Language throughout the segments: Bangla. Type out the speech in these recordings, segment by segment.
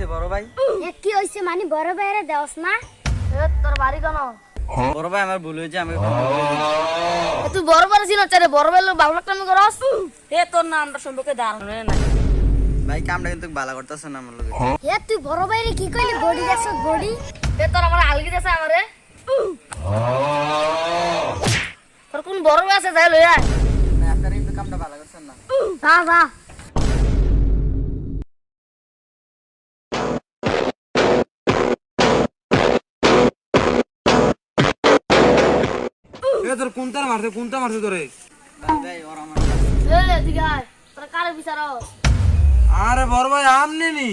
হইছে বড় ভাই? কি হইছে মানে বড় ভাইরে দেওস না? তোর বাড়ি কেন? বড় ভাই আমার ভুল হয়েছে, আমি তুই বড় বড় ছিল চারে বড় ভাই লোক বাবলা কাম করস। তোর নামটা সম্পর্কে দাঁড়ানো না ভাই, কামটা কিন্তু ভালো করতেছ না আমার লগে। তুই বড় ভাইরে কি কইলি বডি দেখছ বডি? তোর আমার আলগি দেছে আমারে। তোর কোন বড় ভাই আছে যাই লই আয়। না, আপনারা কিন্তু কামটা ভালো করছেন না। যা যা। তোর কোনটা মারছে তোরে? ভাই ওর আমার এদিকে আয়। তোর কারে বিচারস? আরে বড় ভাই আমনে নি,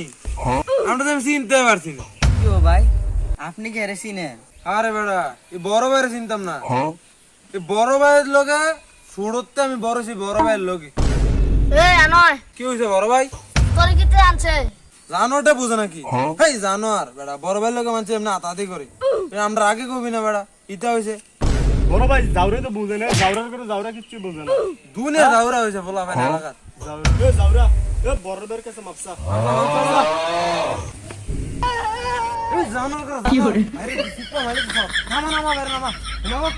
আমরা তো চিনতে পারছি না। কি ও ভাই, আপনি কি এরে চিনেন? আরে বেড়া, এই বড় ভাইয়ের চিনতাম না। এই বড় ভাইয়ের লোকে শুরুতে আমি বড় সেই বড় ভাইয়ের লোকে। আনয় কি হয়েছে বড় ভাই? তোর কিতে আনছে? জানোটা বুঝে নাকি? হেই জানো আর বেড়া, বড় ভাইয়ের লোকে মানছে এমনি আতাদি করে। আমরা আগে কবি না বেড়া, ইটা হয়েছে বড় ভাই জাউরে তো বুঝে না, জাউরার করে জাউরা কিচ্ছু বুঝে না। দুনিয়া দাউরা হয়েছে বলা ভাই এলাকার। জাউরা বড় বের কাছে মাপসা। এই জানো কি করে? আরে সিপা মালিক সব নামা নামা বের নামা নামা।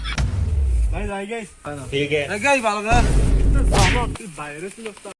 ভাই যাই গাই। ঠিক আছে। এই গাই ভালো করে। জানো তুই বাইরে ছিল।